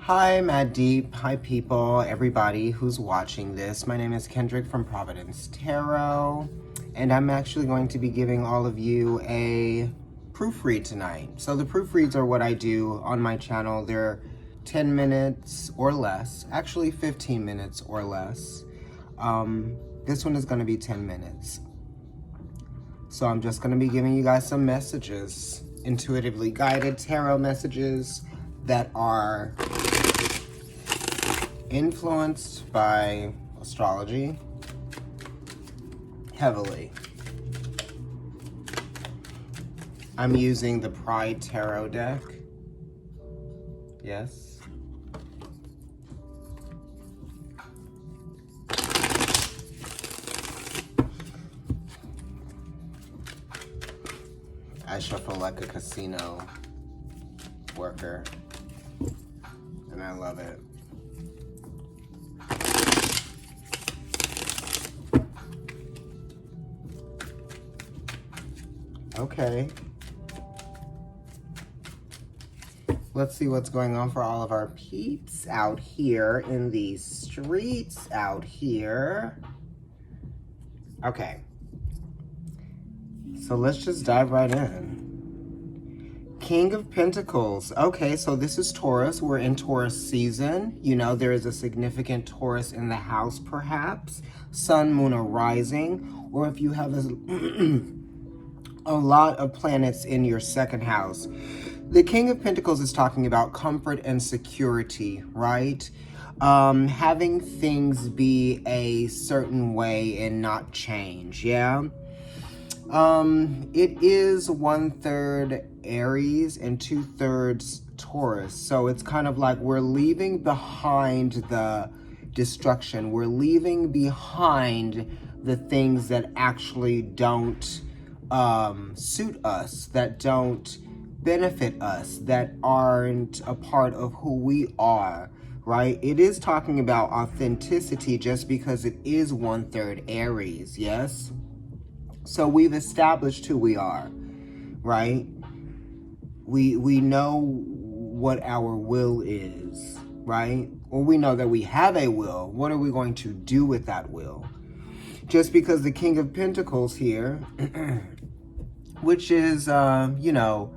Hi, MadDeep. Hi, people, everybody who's watching this. My name is Kendrick from Providence Tarot, and I'm actually going to be giving all of you a proofread tonight. So the proofreads are what I do on my channel. They're 10 minutes or less, actually 15 minutes or less. This one is going to be 10 minutes. So I'm just going to be giving you guys some messages, intuitively guided tarot messages that are influenced by astrology heavily. I'm using the Pride Tarot deck. Yes. I shuffle like a casino worker, and I love it. Okay. Let's see what's going on for all of our peeps out here in these streets out here. Okay. So let's just dive right in. King of Pentacles. Okay, so this is Taurus. We're in Taurus season. You know, there is a significant Taurus in the house, perhaps. Sun, moon, or rising. Or if you have a lot of planets in your second house. The King of Pentacles is talking about comfort and security, right? Having things be a certain way and not change, yeah? It is 1/3 Aries and 2/3 Taurus. So it's kind of like we're leaving behind the destruction. We're leaving behind the things that actually don't suit us, that don't benefit us, that aren't a part of who we are, right? It is talking about authenticity just because it is 1/3 Aries, yes? So we've established who we are, right? We know what our will is, right? Or we know that we have a will. What are we going to do with that will? Just because the King of Pentacles here, which is, you know,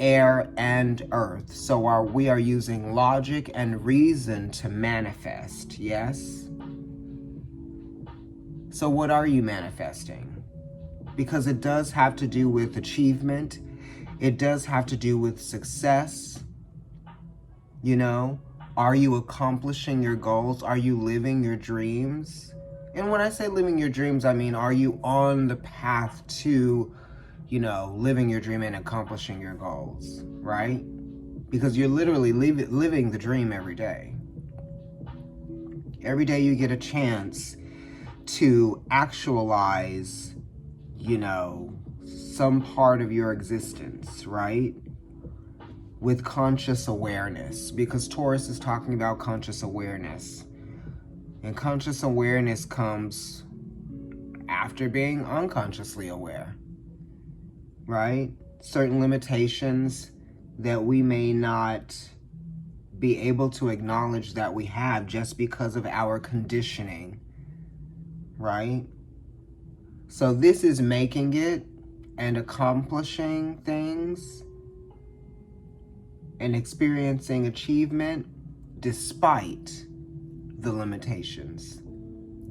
air and earth. So we are using logic and reason to manifest, yes? So what are you manifesting? Because it does have to do with achievement. It does have to do with success. You know, are you accomplishing your goals? Are you living your dreams? And when I say living your dreams, I mean, are you on the path to, you know, living your dream and accomplishing your goals, right? Because you're literally living the dream every day. Every day you get a chance to actualize, you know, some part of your existence, right? With conscious awareness, because Taurus is talking about conscious awareness. And conscious awareness comes after being unconsciously aware, right? Certain limitations that we may not be able to acknowledge that we have just because of our conditioning, right? So this is making it and accomplishing things and experiencing achievement despite the limitations,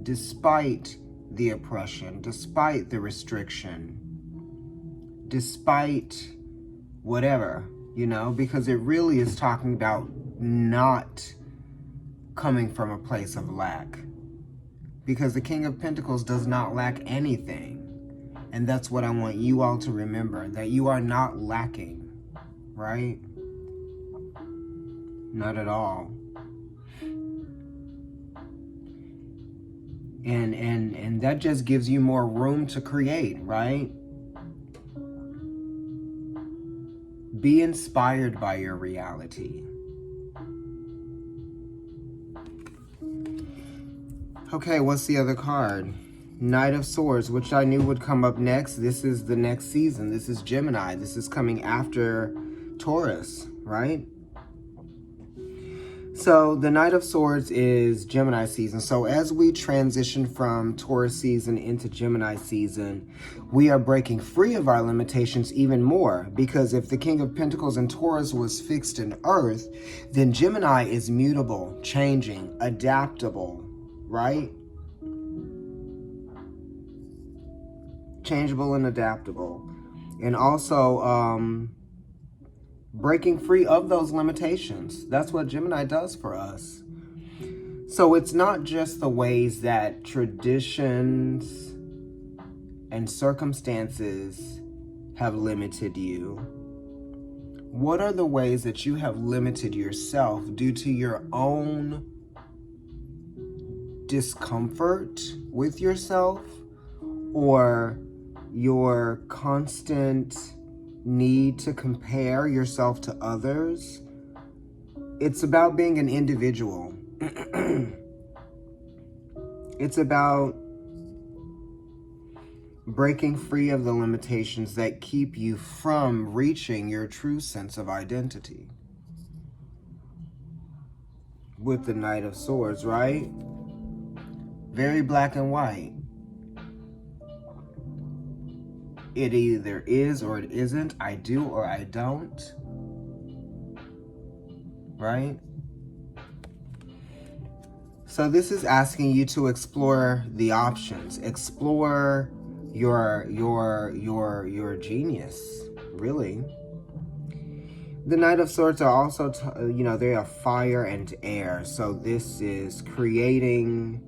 despite the oppression, despite the restriction, despite whatever, you know, because it really is talking about not coming from a place of lack. Because the King of Pentacles does not lack anything. And that's what I want you all to remember, that you are not lacking, right? Not at all. And that just gives you more room to create, right? Be inspired by your reality. Okay, what's the other card? Knight of Swords, which I knew would come up next. This is the next season. This is Gemini. This is coming after Taurus, right? So the Knight of Swords is Gemini season. So as we transition from Taurus season into Gemini season, we are breaking free of our limitations even more. Because if the King of Pentacles in Taurus was fixed in Earth, then Gemini is mutable, changing, adaptable, right? Changeable and adaptable. And also, breaking free of those limitations. That's what Gemini does for us. So it's not just the ways that traditions and circumstances have limited you. What are the ways that you have limited yourself due to your own discomfort with yourself, or your constant need to compare yourself to others? It's about being an individual. It's about breaking free of the limitations that keep you from reaching your true sense of identity. With the Knight of Swords, right? Very black and white. It either is or it isn't. I do or I don't. Right? So this is asking you to explore the options. Explore your genius, really. The Knight of Swords are also, they are fire and air. So this is creating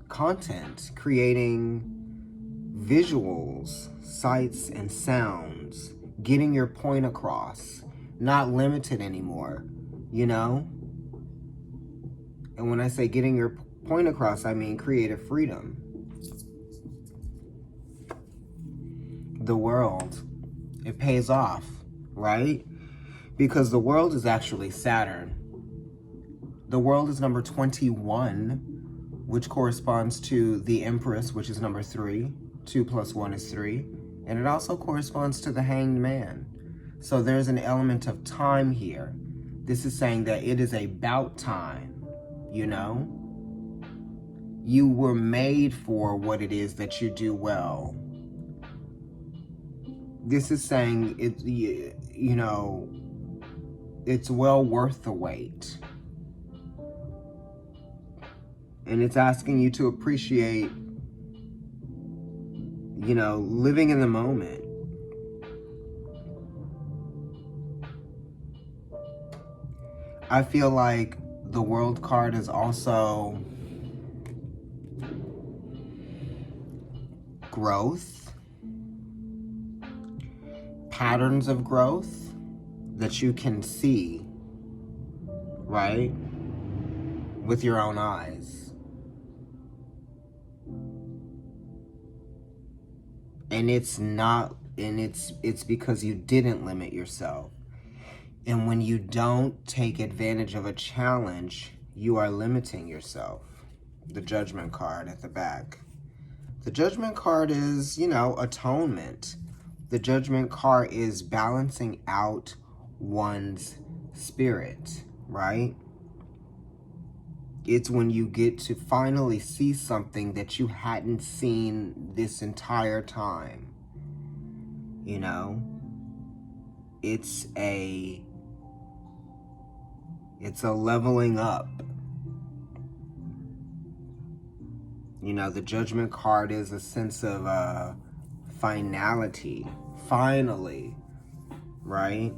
content, creating visuals, sights, and sounds, getting your point across, not limited anymore, you know? And when I say getting your point across, I mean creative freedom. The World, it pays off, right? Because the World is actually Saturn. The World is number 21, which corresponds to the Empress, which is number 3. 2 plus 1 is 3. And it also corresponds to the Hanged Man. So there's an element of time here. This is saying that it is about time, you know? You were made for what it is that you do well. This is saying, it's well worth the wait. And it's asking you to appreciate, living in the moment. I feel like the World card is also growth, patterns of growth that you can see, right, with your own eyes. And it's because you didn't limit yourself. And when you don't take advantage of a challenge, you are limiting yourself. The Judgment card at the back. The Judgment card is, atonement. The Judgment card is balancing out one's spirit, right? It's when you get to finally see something that you hadn't seen this entire time. It's a leveling up. The Judgment card is a sense of finality. Finally, right?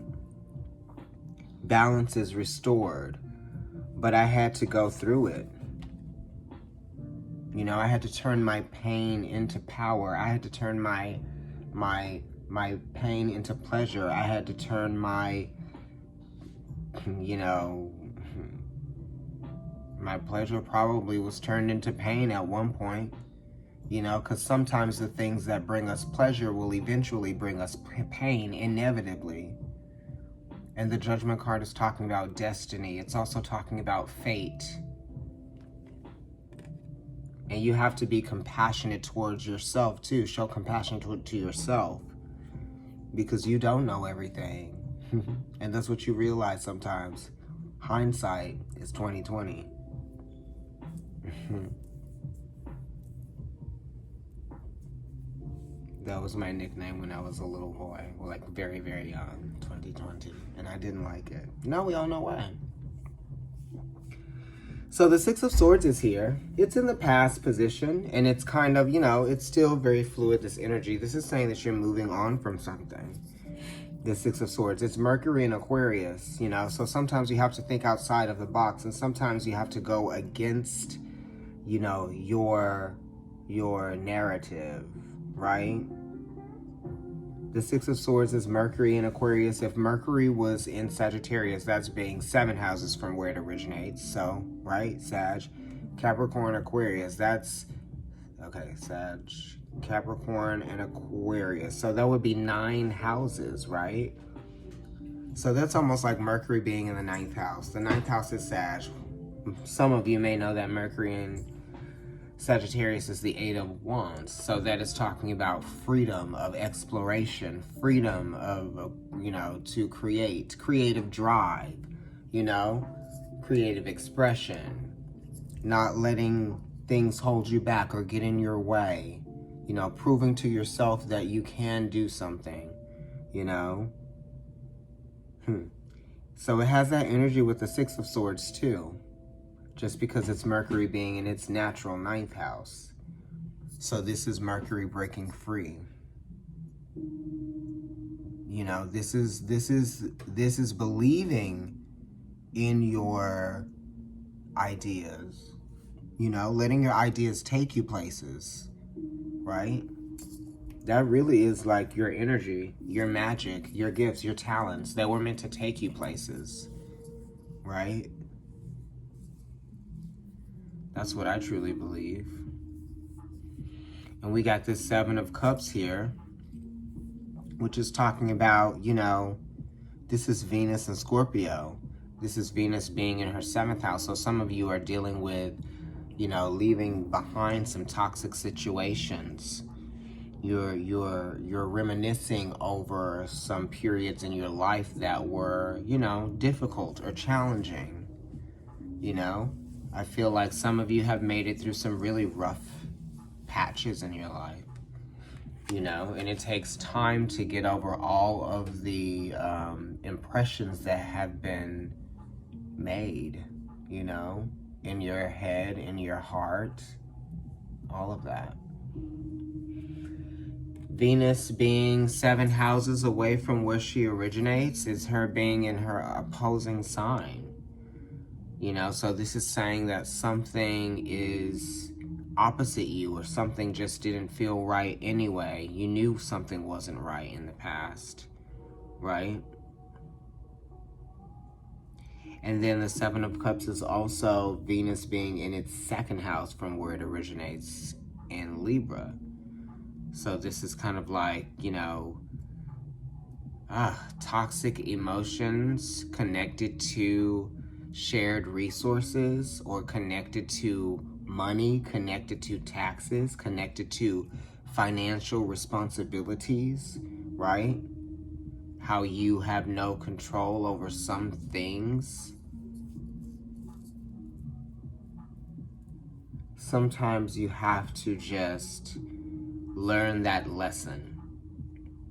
Balance is restored. But I had to go through it. I had to turn my pain into power. I had to turn my pain into pleasure. I had to turn my, my pleasure probably was turned into pain at one point. Because sometimes the things that bring us pleasure will eventually bring us pain, inevitably. And the Judgment card is talking about destiny. It's also talking about fate. And you have to be compassionate towards yourself too. Show compassion to yourself. Because you don't know everything. And that's what you realize sometimes. Hindsight is 2020. That was my nickname when I was a little boy, like very, very young, 2020, and I didn't like it. Now we all know why. So the Six of Swords is here. It's in the past position, and it's kind of, it's still very fluid, this energy. This is saying that you're moving on from something. The Six of Swords, it's Mercury in Aquarius, so sometimes you have to think outside of the box, and sometimes you have to go against, your narrative, right? The Six of Swords is Mercury in Aquarius. If Mercury was in Sagittarius, that's being 7 houses from where it originates. So, right, Sag. Capricorn, Aquarius, that's, okay, Sag, Capricorn, and Aquarius. So that would be 9 houses, right? So that's almost like Mercury being in the 9th house. The 9th house is Sag. Some of you may know that Mercury in Sagittarius is the 8 of Wands, so that is talking about freedom of exploration, freedom of, to create, creative drive, creative expression, not letting things hold you back or get in your way, proving to yourself that you can do something, So it has that energy with the Six of Swords too. Just because it's Mercury being in its natural 9th house. So this is Mercury breaking free. This is believing in your ideas. Letting your ideas take you places, right? That really is like your energy, your magic, your gifts, your talents that were meant to take you places, right? That's what I truly believe. And we got this 7 of Cups here, which is talking about, this is Venus and Scorpio. This is Venus being in her 7th house. So some of you are dealing with, leaving behind some toxic situations. You're reminiscing over some periods in your life that were, difficult or challenging, I feel like some of you have made it through some really rough patches in your life, and it takes time to get over all of the impressions that have been made, in your head, in your heart, all of that. Venus being 7 houses away from where she originates is her being in her opposing sign. So this is saying that something is opposite you, or something just didn't feel right anyway. You knew something wasn't right in the past, right? And then the 7 of Cups is also Venus being in its 2nd house from where it originates in Libra. So this is kind of like, toxic emotions connected to shared resources, or connected to money, connected to taxes, connected to financial responsibilities, right? How you have no control over some things. Sometimes you have to just learn that lesson,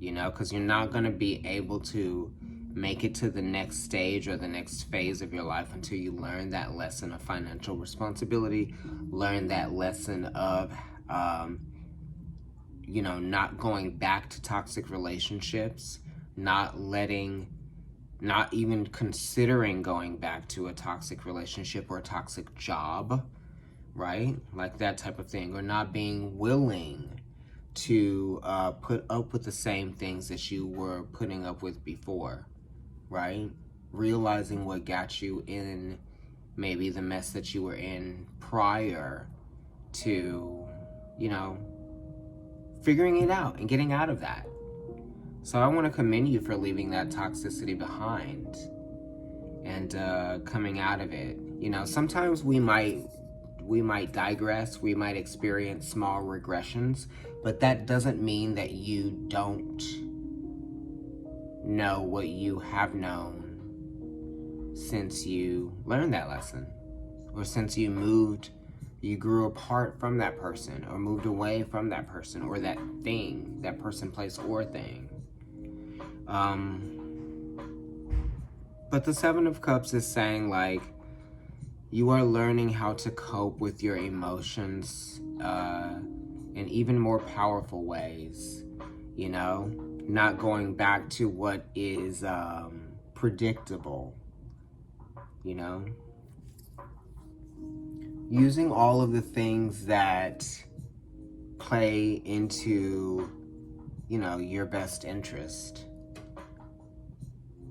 because you're not going to be able to make it to the next stage or the next phase of your life until you learn that lesson of financial responsibility, learn that lesson of, not going back to toxic relationships, not even considering going back to a toxic relationship or a toxic job, right? Like that type of thing, or not being willing to put up with the same things that you were putting up with before, right? Realizing what got you in maybe the mess that you were in prior to, figuring it out and getting out of that. So I want to commend you for leaving that toxicity behind and coming out of it. Sometimes we might digress, we might experience small regressions, but that doesn't mean that you don't know what you have known since you learned that lesson, or since you grew apart from that person, or moved away from that person, or that thing, that person, place, or thing. But the Seven of Cups is saying, like, you are learning how to cope with your emotions in even more powerful ways, you know? Not going back to what is predictable, you know? Using all of the things that play into, you know, your best interest.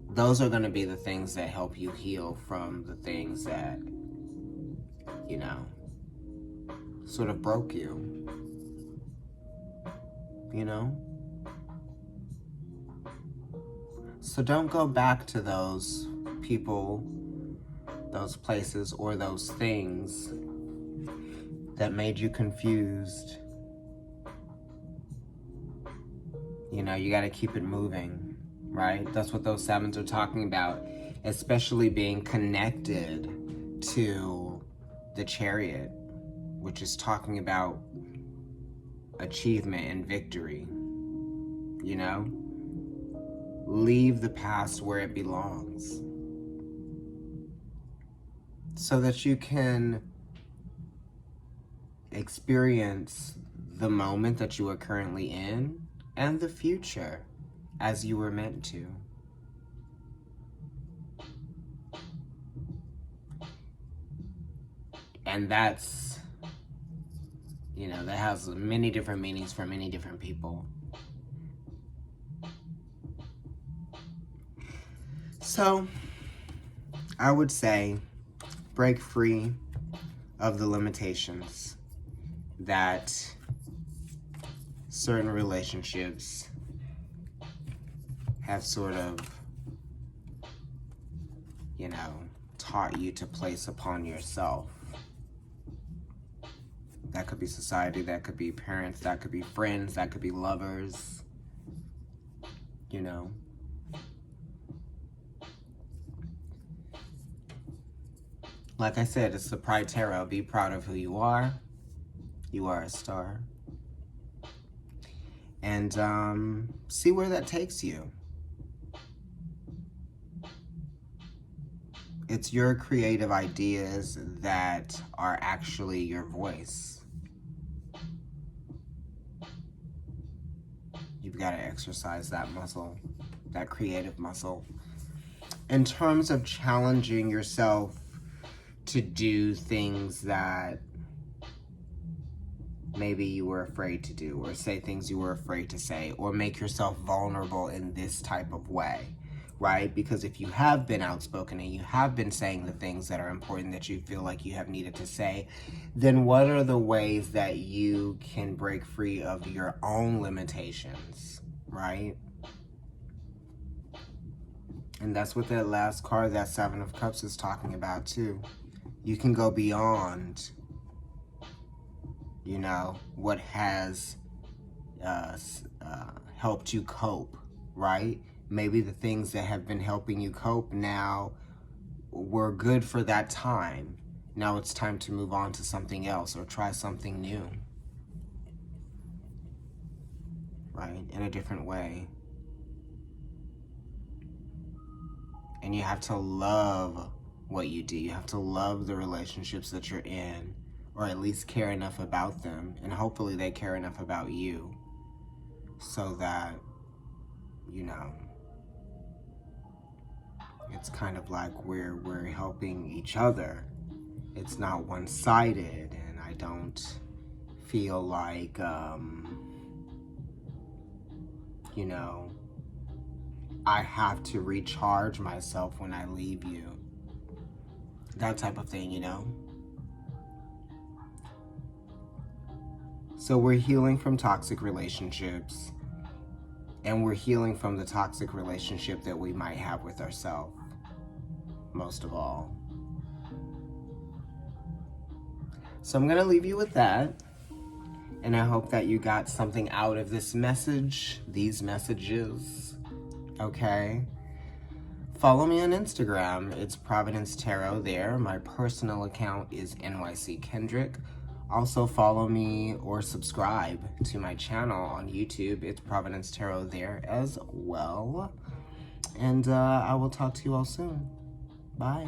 Those are going to be the things that help you heal from the things that, you know, sort of broke you, you know? So don't go back to those people, those places, or those things that made you confused. You know, you got to keep it moving, right? That's what those sevens are talking about, especially being connected to the Chariot, which is talking about achievement and victory, you know? Leave the past where it belongs so that you can experience the moment that you are currently in and the future as you were meant to. And that's, you know, that has many different meanings for many different people. So, I would say break free of the limitations that certain relationships have sort of, you know, taught you to place upon yourself. That could be society, that could be parents, that could be friends, that could be lovers, you know. Like I said, it's the Pride Tarot. Be proud of who you are. You are a star. And see where that takes you. It's your creative ideas that are actually your voice. You've got to exercise that muscle, that creative muscle. In terms of challenging yourself to do things that maybe you were afraid to do, or say things you were afraid to say, or make yourself vulnerable in this type of way, right? Because if you have been outspoken and you have been saying the things that are important that you feel like you have needed to say, then what are the ways that you can break free of your own limitations, right? And that's what that last card, that Seven of Cups, is talking about too. You can go beyond, you know, what has helped you cope, right? Maybe the things that have been helping you cope now were good for that time. Now it's time to move on to something else or try something new, right? In a different way. And you have to love what you do. You have to love the relationships that you're in, or at least care enough about them, and hopefully they care enough about you so that, you know, it's kind of like we're helping each other. It's not one-sided, and I don't feel like, you know, I have to recharge myself when I leave you. That type of thing, you know? So we're healing from toxic relationships, and we're healing from the toxic relationship that we might have with ourselves, most of all. So I'm going to leave you with that, and I hope that you got something out of this message, these messages, okay? Follow me on Instagram. It's Providence Tarot there. My personal account is NYC Kendrick. Also follow me or subscribe to my channel on YouTube. It's Providence Tarot there as well. And I will talk to you all soon. Bye.